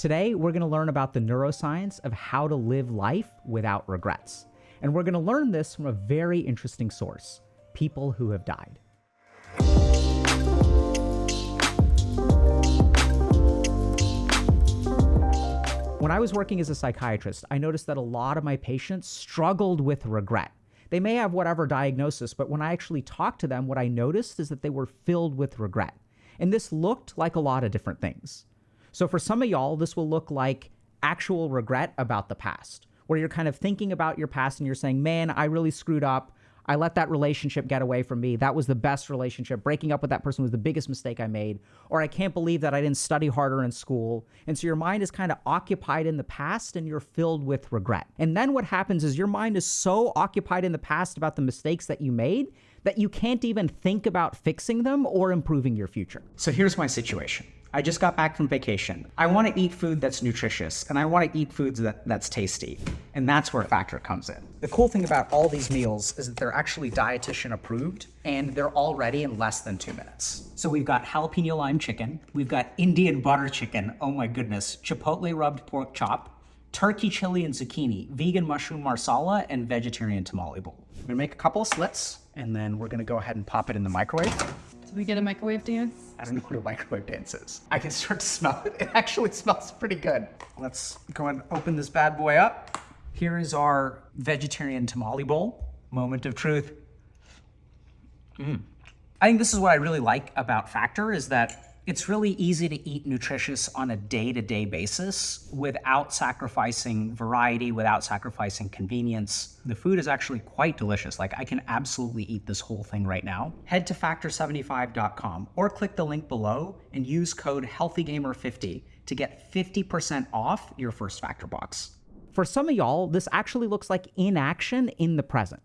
Today, we're going to learn about the neuroscience of how to live life without regrets. And we're going to learn this from a very interesting source, people who have died. When I was working as a psychiatrist, I noticed that a lot of my patients struggled with regret. They may have whatever diagnosis, but when I actually talked to them, what I noticed is that they were filled with regret. And this looked like a lot of different things. So for some of y'all, this will look like actual regret about the past, where you're kind of thinking about your past and you're saying, man, I really screwed up. I let that relationship get away from me. That was the best relationship. Breaking up with that person was the biggest mistake I made. Or I can't believe that I didn't study harder in school. And so your mind is kind of occupied in the past and you're filled with regret. And then what happens is your mind is so occupied in the past about the mistakes that you made that you can't even think about fixing them or improving your future. So here's my situation. I just got back from vacation. I want to eat food that's nutritious, and I want to eat foods that's tasty. And that's where Factor comes in. The cool thing about all these meals is that they're actually dietitian approved, and they're all ready in less than 2 minutes. So we've got jalapeno lime chicken, we've got Indian butter chicken, oh my goodness, chipotle rubbed pork chop, turkey chili and zucchini, vegan mushroom marsala, and vegetarian tamale bowl. We're gonna make a couple of slits, and then we're gonna go ahead and pop it in the microwave. Did we get a microwave dance? I don't know what a microwave dance is. I can start to smell it. It actually smells pretty good. Let's go and open this bad boy up. Here is our vegetarian tamale bowl. Moment of truth. I think this is what I really like about Factor is that it's really easy to eat nutritious on a day-to-day basis without sacrificing variety, without sacrificing convenience. The food is actually quite delicious. Like, I can absolutely eat this whole thing right now. Head to factor75.com or click the link below and use code HealthyGamer50 to get 50% off your first Factor box. For some of y'all, this actually looks like inaction in the present.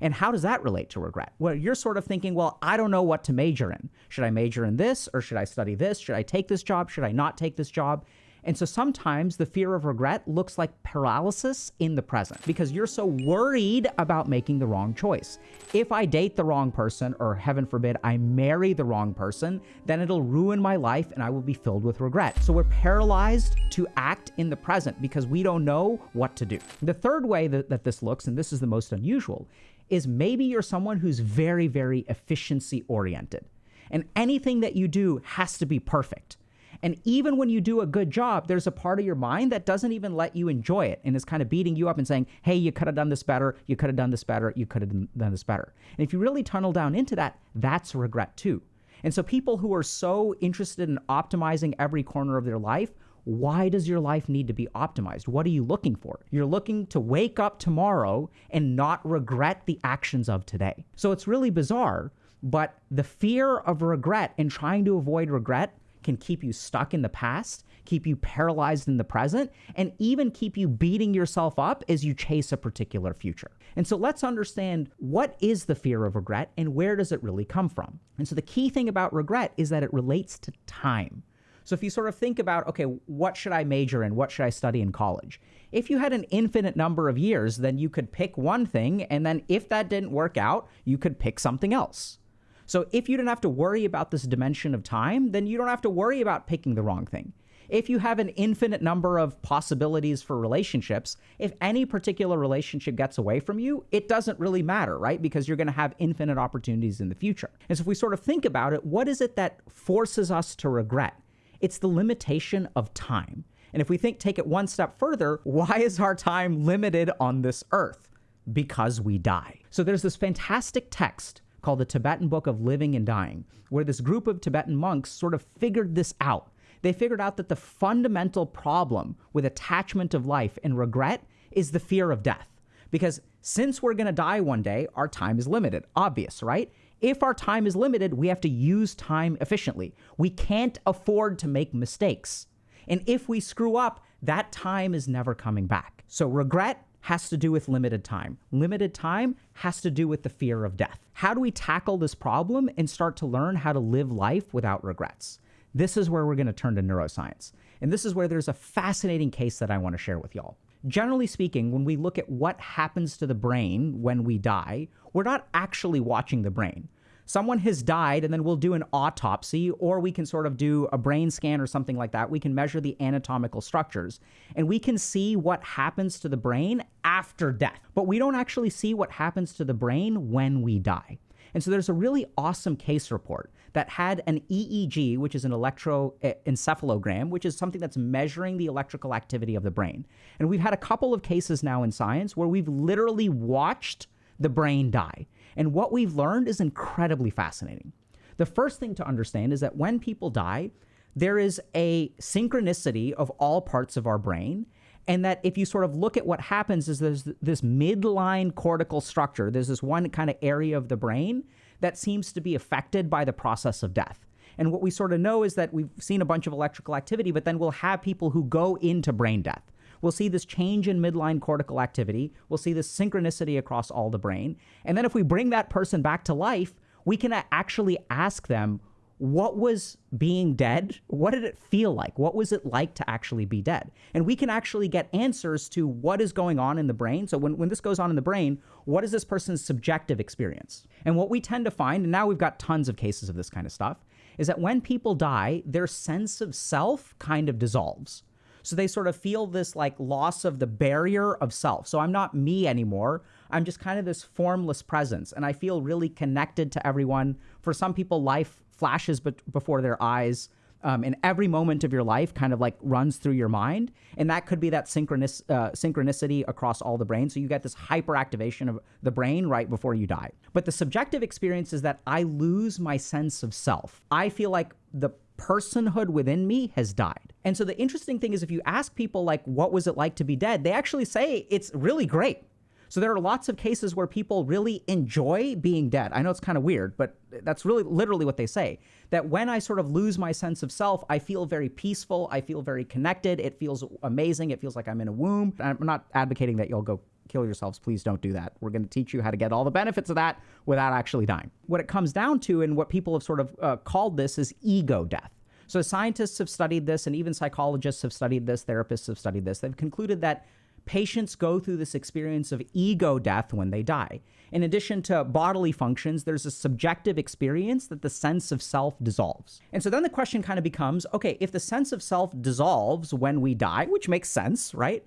And how does that relate to regret? Well, you're sort of thinking, well, I don't know what to major in. Should I major in this or should I study this? Should I take this job? Should I not take this job? And so sometimes the fear of regret looks like paralysis in the present because you're so worried about making the wrong choice. If I date the wrong person, or heaven forbid, I marry the wrong person, then it'll ruin my life and I will be filled with regret. So we're paralyzed to act in the present because we don't know what to do. The third way that this looks, and this is the most unusual, is maybe you're someone who's very, very efficiency oriented. And anything that you do has to be perfect. And even when you do a good job, there's a part of your mind that doesn't even let you enjoy it and is kind of beating you up and saying, hey, you could have done this better, you could have done this better, you could have done this better. And if you really tunnel down into that, that's regret too. And so people who are so interested in optimizing every corner of their life, why does your life need to be optimized? What are you looking for? You're looking to wake up tomorrow and not regret the actions of today. So it's really bizarre, but the fear of regret and trying to avoid regret can keep you stuck in the past, keep you paralyzed in the present, and even keep you beating yourself up as you chase a particular future. And so let's understand, what is the fear of regret and where does it really come from? And so the key thing about regret is that it relates to time. So if you sort of think about, okay, what should I major in? What should I study in college? If you had an infinite number of years, then you could pick one thing, and then if that didn't work out, you could pick something else. So if you didn't have to worry about this dimension of time, then you don't have to worry about picking the wrong thing. If you have an infinite number of possibilities for relationships, if any particular relationship gets away from you, it doesn't really matter, right? Because you're going to have infinite opportunities in the future. And so if we sort of think about it, what is it that forces us to regret? It's the limitation of time. And if we take it one step further, why is our time limited on this earth? Because we die. So there's this fantastic text called the Tibetan Book of Living and Dying, where this group of Tibetan monks sort of figured this out. They figured out that the fundamental problem with attachment of life and regret is the fear of death. Because since we're going to die one day, our time is limited. Obvious, right? If our time is limited, we have to use time efficiently. We can't afford to make mistakes. And if we screw up, that time is never coming back. So regret has to do with limited time. Limited time has to do with the fear of death. How do we tackle this problem and start to learn how to live life without regrets? This is where we're going to turn to neuroscience. And this is where there's a fascinating case that I want to share with y'all. Generally speaking, when we look at what happens to the brain when we die, we're not actually watching the brain. someone has died, and then we'll do an autopsy, or we can sort of do a brain scan or something like that. We can measure the anatomical structures, and we can see what happens to the brain after death. But we don't actually see what happens to the brain when we die. And so there's a really awesome case report that had an EEG, which is an electroencephalogram, which is something that's measuring the electrical activity of the brain. And we've had a couple of cases now in science where we've literally watched the brain die. And what we've learned is incredibly fascinating. The first thing to understand is that when people die, there is a synchronicity of all parts of our brain. And that if you sort of look at what happens is there's this midline cortical structure. There's this one kind of area of the brain that seems to be affected by the process of death. And what we sort of know is that we've seen a bunch of electrical activity, but then we'll have people who go into brain death. We'll see this change in midline cortical activity. We'll see this synchronicity across all the brain. And then if we bring that person back to life, we can actually ask them, what was being dead? What did it feel like? What was it like to actually be dead? And we can actually get answers to what is going on in the brain. So when this goes on in the brain, what is this person's subjective experience? And what we tend to find, and now we've got tons of cases of this kind of stuff, is that when people die, their sense of self kind of dissolves. So they sort of feel this like loss of the barrier of self. So I'm not me anymore. I'm just kind of this formless presence. And I feel really connected to everyone. For some people, life flashes before their eyes. And every moment of your life kind of like runs through your mind. And that could be that synchronicity across all the brain. So you get this hyperactivation of the brain right before you die. But the subjective experience is that I lose my sense of self. I feel like the personhood within me has died. And so the interesting thing is if you ask people like, what was it like to be dead? They actually say it's really great. So there are lots of cases where people really enjoy being dead. I know it's kind of weird, but that's really literally what they say. That when I sort of lose my sense of self, I feel very peaceful. I feel very connected. It feels amazing. It feels like I'm in a womb. I'm not advocating that you'll go kill yourselves. Please don't do that. We're going to teach you how to get all the benefits of that without actually dying. What it comes down to, and what people have sort of called this, is ego death. So scientists have studied this, and even psychologists have studied this, therapists have studied this. They've concluded that patients go through this experience of ego death when they die. In addition to bodily functions, there's a subjective experience that the sense of self dissolves. And so then the question kind of becomes, okay, if the sense of self dissolves when we die, which makes sense, right?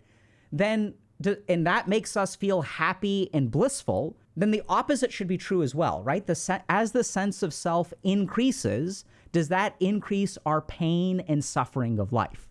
Then, and that makes us feel happy and blissful, then the opposite should be true as well, right? As the sense of self increases, does that increase our pain and suffering of life?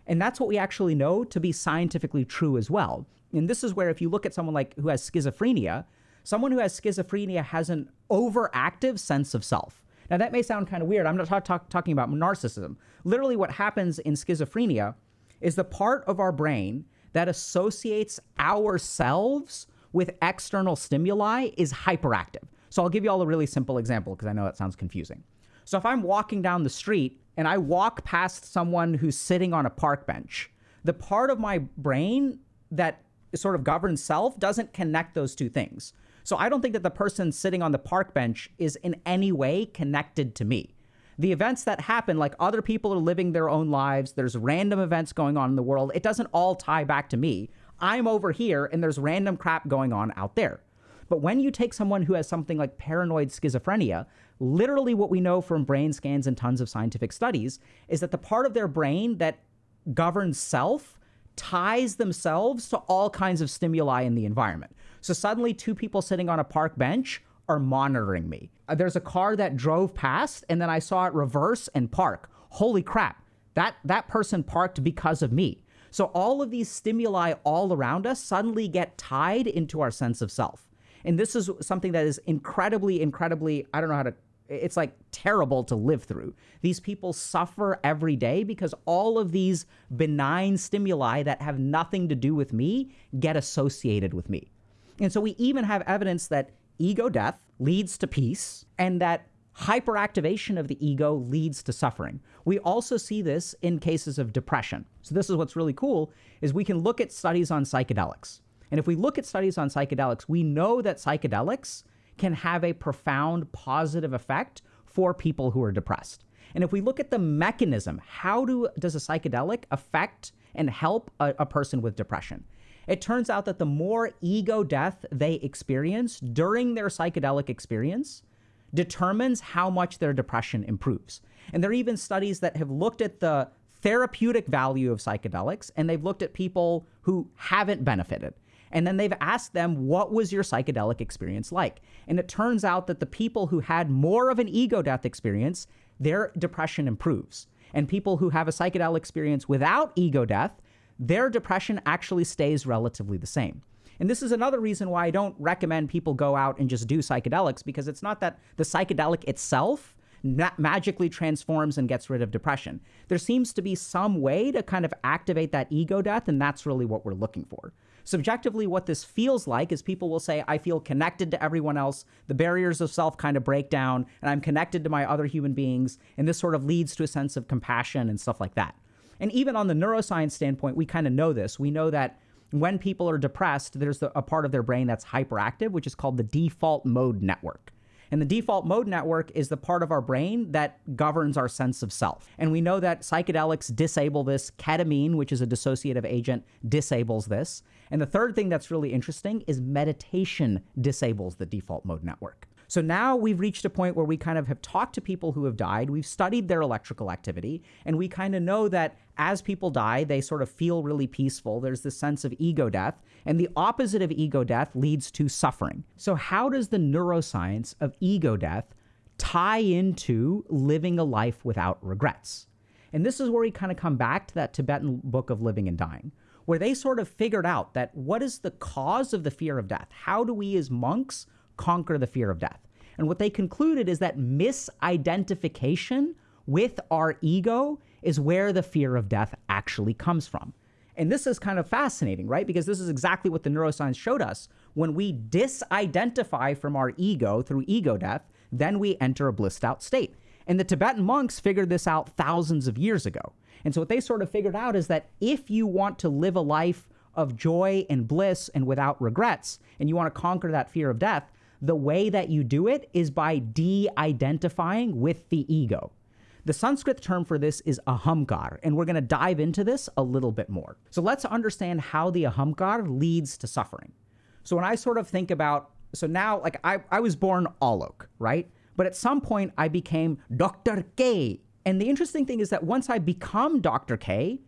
And that's what we actually know to be scientifically true as well. And this is where if you look at someone like who has schizophrenia, someone who has schizophrenia has an overactive sense of self. Now that may sound kind of weird. I'm not talking about narcissism. Literally what happens in schizophrenia is the part of our brain that associates ourselves with external stimuli is hyperactive. So I'll give you all a really simple example because I know that sounds confusing. So if I'm walking down the street and I walk past someone who's sitting on a park bench, the part of my brain that sort of governs self doesn't connect those two things. So I don't think that the person sitting on the park bench is in any way connected to me. The events that happen, like other people are living their own lives, there's random events going on in the world, it doesn't all tie back to me. I'm over here and there's random crap going on out there. But when you take someone who has something like paranoid schizophrenia, literally what we know from brain scans and tons of scientific studies is that the part of their brain that governs self ties themselves to all kinds of stimuli in the environment. So suddenly two people sitting on a park bench are monitoring me. There's a car that drove past and then I saw it reverse and park. Holy crap, that person parked because of me. So all of these stimuli all around us suddenly get tied into our sense of self. And this is something that is incredibly, I don't know how to, it's like terrible to live through. These people suffer every day because all of these benign stimuli that have nothing to do with me get associated with me. And so we even have evidence that ego death leads to peace and that hyperactivation of the ego leads to suffering. We also see this in cases of depression. So this is what's really cool is we can look at studies on psychedelics. And if we look at studies on psychedelics, we know that psychedelics can have a profound positive effect for people who are depressed. And if we look at the mechanism, how does a psychedelic affect and help a person with depression? It turns out that the more ego death they experience during their psychedelic experience, determines how much their depression improves. And there are even studies that have looked at the therapeutic value of psychedelics, and they've looked at people who haven't benefited. And then they've asked them, what was your psychedelic experience like? And it turns out that the people who had more of an ego death experience, their depression improves. And people who have a psychedelic experience without ego death, their depression actually stays relatively the same. And this is another reason why I don't recommend people go out and just do psychedelics, because it's not that the psychedelic itself magically transforms and gets rid of depression. There seems to be some way to kind of activate that ego death, and that's really what we're looking for. Subjectively, what this feels like is people will say, I feel connected to everyone else, the barriers of self kind of break down, and I'm connected to my other human beings, and this sort of leads to a sense of compassion and stuff like that. And even on the neuroscience standpoint, we kind of know this. We know that when people are depressed, there's a part of their brain that's hyperactive, which is called the default mode network. And the default mode network is the part of our brain that governs our sense of self. And we know that psychedelics disable this. Ketamine, which is a dissociative agent, disables this. And the third thing that's really interesting is meditation disables the default mode network. So now we've reached a point where we kind of have talked to people who have died, we've studied their electrical activity, and we kind of know that as people die, they sort of feel really peaceful. There's this sense of ego death, and the opposite of ego death leads to suffering. So how does the neuroscience of ego death tie into living a life without regrets? And this is where we kind of come back to that Tibetan book of living and dying, where they sort of figured out that what is the cause of the fear of death? How do we as monks conquer the fear of death? And what they concluded is that misidentification with our ego is where the fear of death actually comes from. And this is kind of fascinating, right? Because this is exactly what the neuroscience showed us. When we disidentify from our ego through ego death, then we enter a blissed out state. And the Tibetan monks figured this out thousands of years ago. And so what they sort of figured out is that if you want to live a life of joy and bliss and without regrets, and you want to conquer that fear of death, the way that you do it is by de-identifying with the ego. The Sanskrit term for this is Ahamkara, and we're going to dive into this a little bit more. So let's understand how the Ahamkara leads to suffering. So when I sort of think about, so now, like I was born Alok, right? But at some point I became Dr. K. And the interesting thing is that once I become Dr. K,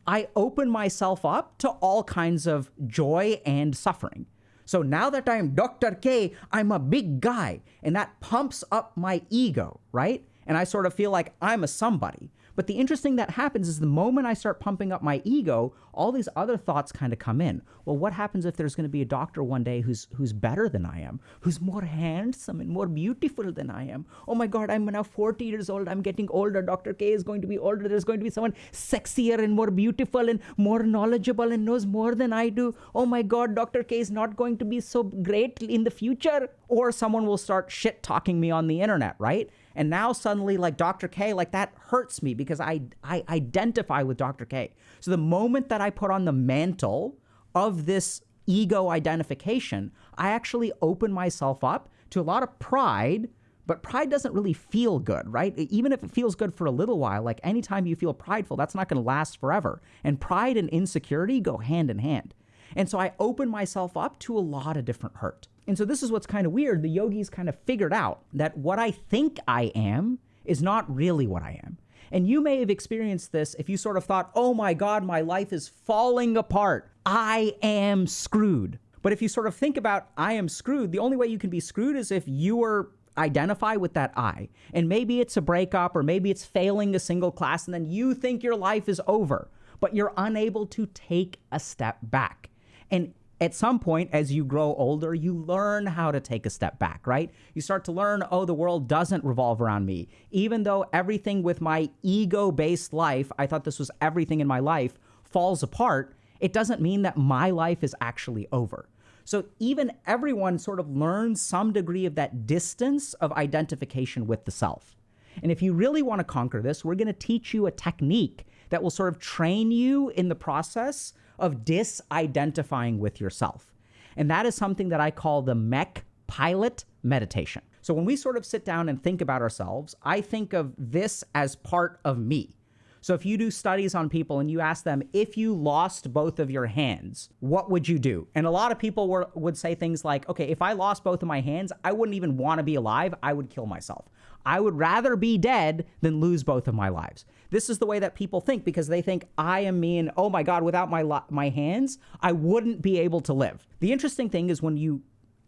I open myself up to all kinds of joy and suffering. So now that I'm Dr. K, I'm a big guy, and that pumps up my ego, right? And I sort of feel like I'm a somebody. But the interesting that happens is the moment I start pumping up my ego, all these other thoughts kind of come in. Well, what happens if there's going to be a doctor one day who's better than I am, who's more handsome and more beautiful than I am? Oh my God, I'm now 40 years old. I'm getting older. Dr. K is going to be older. There's going to be someone sexier and more beautiful and more knowledgeable and knows more than I do. Oh my God, Dr. K is not going to be so great in the future. Or someone will start shit talking me on the internet, right? And now suddenly, like Dr. K, like that hurts me because I identify with Dr. K. So the moment that I put on the mantle of this ego identification, I actually open myself up to a lot of pride, but pride doesn't really feel good, right? Even if it feels good for a little while, like anytime you feel prideful, that's not going to last forever. And pride and insecurity go hand in hand. And so I open myself up to a lot of different hurt. And so this is what's kind of weird. The yogis kind of figured out that what I think I am is not really what I am. And you may have experienced this if you sort of thought, oh my God, my life is falling apart. I am screwed. But if you sort of think about I am screwed, the only way you can be screwed is if you were identify with that I. And maybe it's a breakup, or maybe it's failing a single class, and then you think your life is over, but you're unable to take a step back. And at some point, as you grow older, you learn how to take a step back, right? You start to learn, oh, the world doesn't revolve around me. Even though everything with my ego-based life, I thought this was everything in my life, falls apart, it doesn't mean that my life is actually over. So even everyone sort of learns some degree of that distance of identification with the self. And if you really want to conquer this, we're going to teach you a technique that will sort of train you in the process of disidentifying with yourself. And that is something that I call the Mech pilot meditation. So when we sort of sit down and think about ourselves, I think of this as part of me. So if you do studies on people and you ask them, if you lost both of your hands, what would you do? And a lot of people would say things like, okay, if I lost both of my hands, I wouldn't even want to be alive. I would kill myself. I would rather be dead than lose both of my lives. This is the way that people think, because they think I am me and, oh my God, without my hands, I wouldn't be able to live. The interesting thing is when you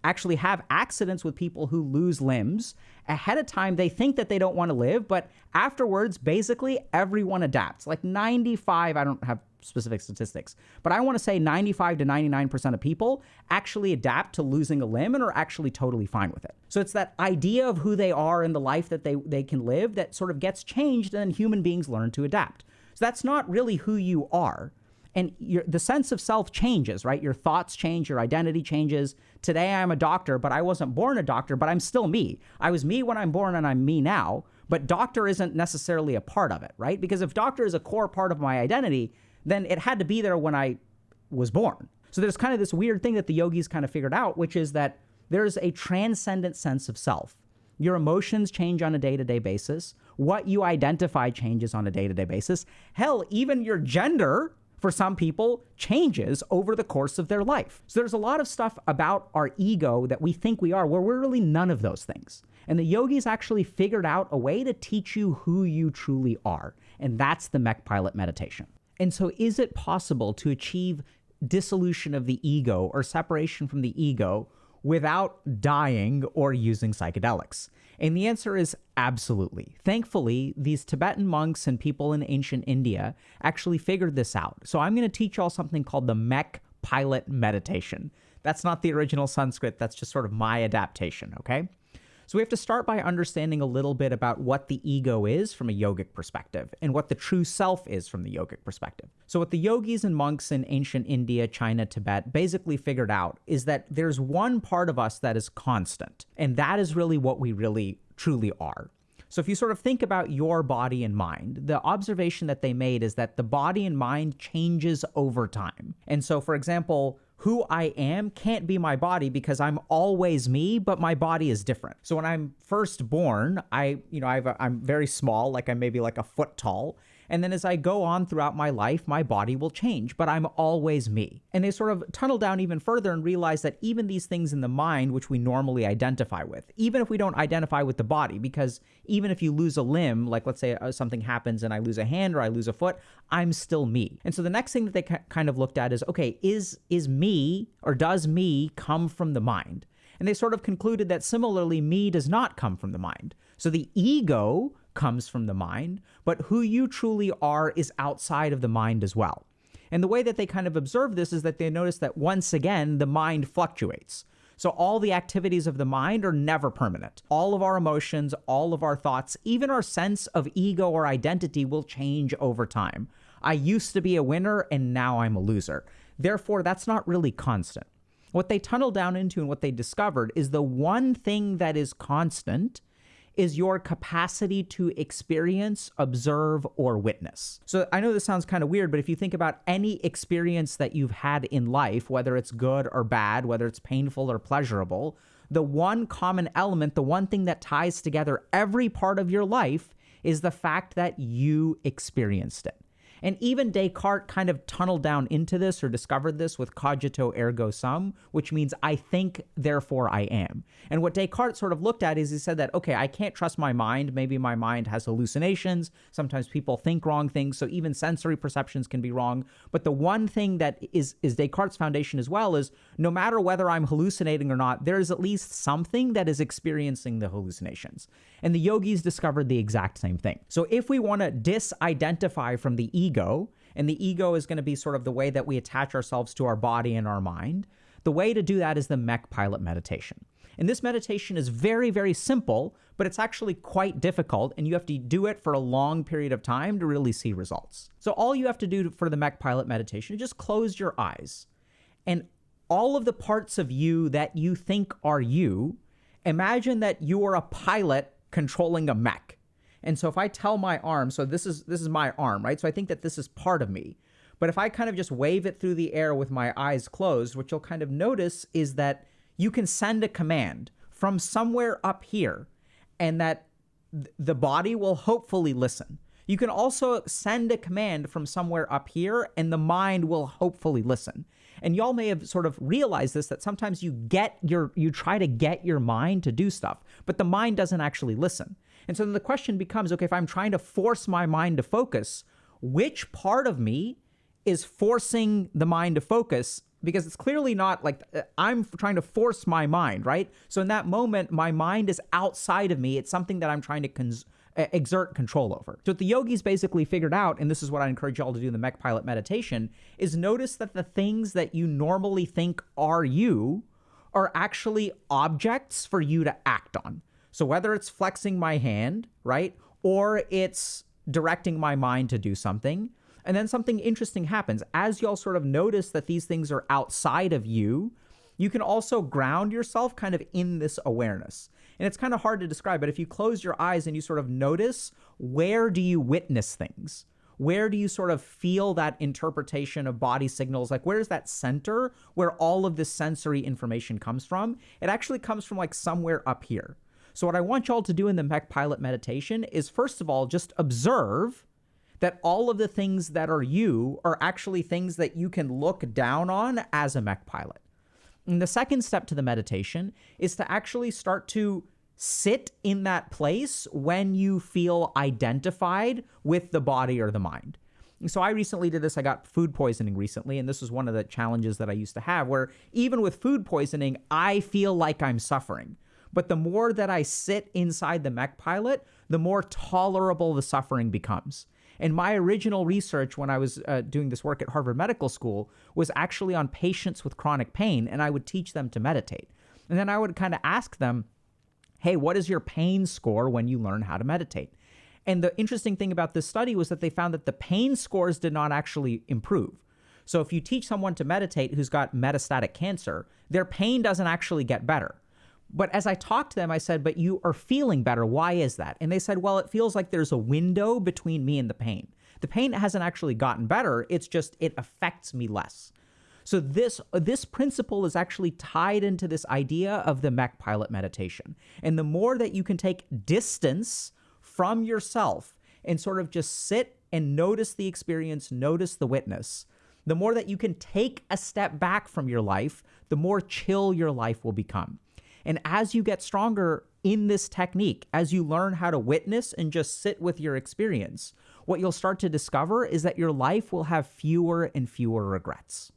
actually have accidents with people who lose limbs, ahead of time, they think that they don't want to live, but afterwards, basically everyone adapts. Like 95, I don't have specific statistics, but I want to say 95 to 99% of people actually adapt to losing a limb and are actually totally fine with it. So it's that idea of who they are and the life that they can live that sort of gets changed, and then human beings learn to adapt. So that's not really who you are. And the sense of self changes, right? Your thoughts change, your identity changes. Today I'm a doctor, but I wasn't born a doctor, but I'm still me. I was me when I'm born and I'm me now, but doctor isn't necessarily a part of it, right? Because if doctor is a core part of my identity, then it had to be there when I was born. So there's kind of this weird thing that the yogis kind of figured out, which is that there's a transcendent sense of self. Your emotions change on a day-to-day basis. What you identify changes on a day-to-day basis. Hell, even your gender, for some people, changes over the course of their life. So there's a lot of stuff about our ego that we think we are, where we're really none of those things. And the yogis actually figured out a way to teach you who you truly are. And that's the Mech pilot meditation. And so is it possible to achieve dissolution of the ego or separation from the ego without dying or using psychedelics? And the answer is absolutely. Thankfully, these Tibetan monks and people in ancient India actually figured this out. So I'm going to teach y'all something called the Mech pilot meditation. That's not the original Sanskrit. That's just sort of my adaptation, okay? So we have to start by understanding a little bit about what the ego is from a yogic perspective and what the true self is from the yogic perspective. So what the yogis and monks in ancient India, China, Tibet basically figured out is that there's one part of us that is constant, and that is really what we really truly are. So if you sort of think about your body and mind, the observation that they made is that the body and mind changes over time. And so, for example, who I am can't be my body because I'm always me, but my body is different. So when I'm first born, I'm very small, like I'm maybe like a foot tall. And then as I go on throughout my life, my body will change, but I'm always me. And they sort of tunnel down even further and realize that even these things in the mind, which we normally identify with, even if we don't identify with the body, because even if you lose a limb, like let's say something happens and I lose a hand or I lose a foot, I'm still me. And so the next thing that they kind of looked at is, okay, is me or does me come from the mind? And they sort of concluded that similarly, me does not come from the mind. So the ego comes from the mind, but who you truly are is outside of the mind as well. And the way that they kind of observe this is that they notice that once again, the mind fluctuates. So all the activities of the mind are never permanent. All of our emotions, all of our thoughts, even our sense of ego or identity will change over time. I used to be a winner and now I'm a loser. Therefore, that's not really constant. What they tunnel down into and what they discovered is the one thing that is constant is your capacity to experience, observe, or witness. So I know this sounds kind of weird, but if you think about any experience that you've had in life, whether it's good or bad, whether it's painful or pleasurable, the one common element, the one thing that ties together every part of your life is the fact that you experienced it. And even Descartes kind of tunneled down into this or discovered this with cogito ergo sum, which means I think, therefore I am. And what Descartes sort of looked at is he said that, okay, I can't trust my mind. Maybe my mind has hallucinations. Sometimes people think wrong things. So even sensory perceptions can be wrong. But the one thing that is Descartes' foundation as well is no matter whether I'm hallucinating or not, there is at least something that is experiencing the hallucinations. And the yogis discovered the exact same thing. So if we want to disidentify from the ego, and the ego is going to be sort of the way that we attach ourselves to our body and our mind, the way to do that is the Mech pilot meditation. And this meditation is very, very simple, but it's actually quite difficult, and you have to do it for a long period of time to really see results. So all you have to do for the Mech pilot meditation is just close your eyes, and all of the parts of you that you think are you, imagine that you are a pilot controlling a mech. And so if I tell my arm, so this is my arm, right? So I think that this is part of me. But if I kind of just wave it through the air with my eyes closed, what you'll kind of notice is that you can send a command from somewhere up here, and that the body will hopefully listen. You can also send a command from somewhere up here, and the mind will hopefully listen. And y'all may have sort of realized this, that sometimes you try to get your mind to do stuff, but the mind doesn't actually listen. And so then the question becomes, okay, if I'm trying to force my mind to focus, which part of me is forcing the mind to focus? Because it's clearly not like I'm trying to force my mind, right? So in that moment, my mind is outside of me. It's something that I'm trying to exert control over. So what the yogis basically figured out, and this is what I encourage y'all to do in the Mech Pilot meditation, is notice that the things that you normally think are you are actually objects for you to act on. So whether it's flexing my hand, right, or it's directing my mind to do something, and then something interesting happens. As y'all sort of notice that these things are outside of you, you can also ground yourself kind of in this awareness. And it's kind of hard to describe, but if you close your eyes and you sort of notice, where do you witness things? Where do you sort of feel that interpretation of body signals? Like, where's that center where all of this sensory information comes from? It actually comes from like somewhere up here. So what I want y'all to do in the Mech Pilot meditation is, first of all, just observe that all of the things that are you are actually things that you can look down on as a Mech Pilot. And the second step to the meditation is to actually start to sit in that place when you feel identified with the body or the mind. And so I recently did this. I got food poisoning recently, and this was one of the challenges that I used to have, where even with food poisoning, I feel like I'm suffering. But the more that I sit inside the Mech Pilot, the more tolerable the suffering becomes. And my original research when I was doing this work at Harvard Medical School was actually on patients with chronic pain, and I would teach them to meditate. And then I would kind of ask them, hey, what is your pain score when you learn how to meditate? And the interesting thing about this study was that they found that the pain scores did not actually improve. So if you teach someone to meditate who's got metastatic cancer, their pain doesn't actually get better. But as I talked to them, I said, but you are feeling better. Why is that? And they said, well, it feels like there's a window between me and the pain. The pain hasn't actually gotten better. It's just, it affects me less. So this principle is actually tied into this idea of the Mech Pilot meditation. And the more that you can take distance from yourself and sort of just sit and notice the experience, notice the witness, the more that you can take a step back from your life, the more chill your life will become. And as you get stronger in this technique, as you learn how to witness and just sit with your experience, what you'll start to discover is that your life will have fewer and fewer regrets.